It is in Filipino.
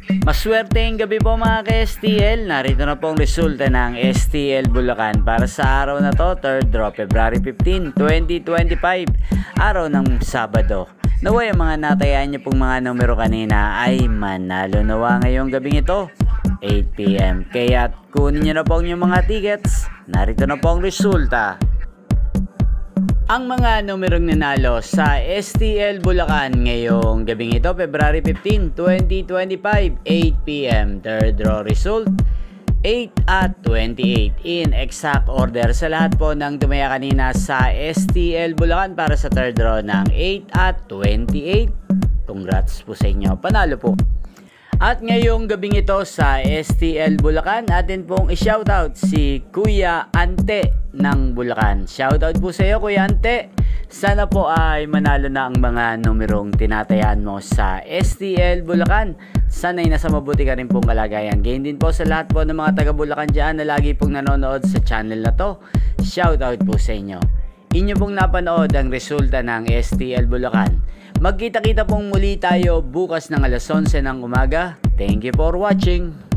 Maswerteng gabi po mga ka-STL. Narito na po ang resulta ng STL Bulacan para sa araw na to, 3rd draw, February 15, 2025, araw ng Sabado. Naway ang mga natayaan niyo pong mga numero kanina ay manalo nawa ngayong gabing ito, 8 PM. Kaya kunin niyo na po ang inyong mga tickets. Narito na po ang resulta. Ang mga numerong nanalo sa STL Bulacan ngayong gabing ito, February 15, 2025, 8 PM. Third draw result, 8 at 28 in exact order sa lahat po ng tumaya kanina sa STL Bulacan para sa third draw ng 8 at 28. Congrats po sa inyo, panalo po. At ngayong gabing ito sa STL Bulacan, atin pong i-shoutout si Kuya Ante ng Bulacan. Shoutout po sa iyo Kuya Ante. Sana po ay manalo na ang mga numerong tinatayaan mo sa STL Bulacan. Sana'y nasa mabuti ka rin pong kalagayan. Gayon din po sa lahat po ng mga taga Bulacan dyan na lagi pong nanonood sa channel na to. Shoutout po sa inyo. Inyo pong napanood ang resulta ng STL Bulacan. Magkita-kita pong muli tayo bukas ng alas 11 ng umaga. Thank you for watching.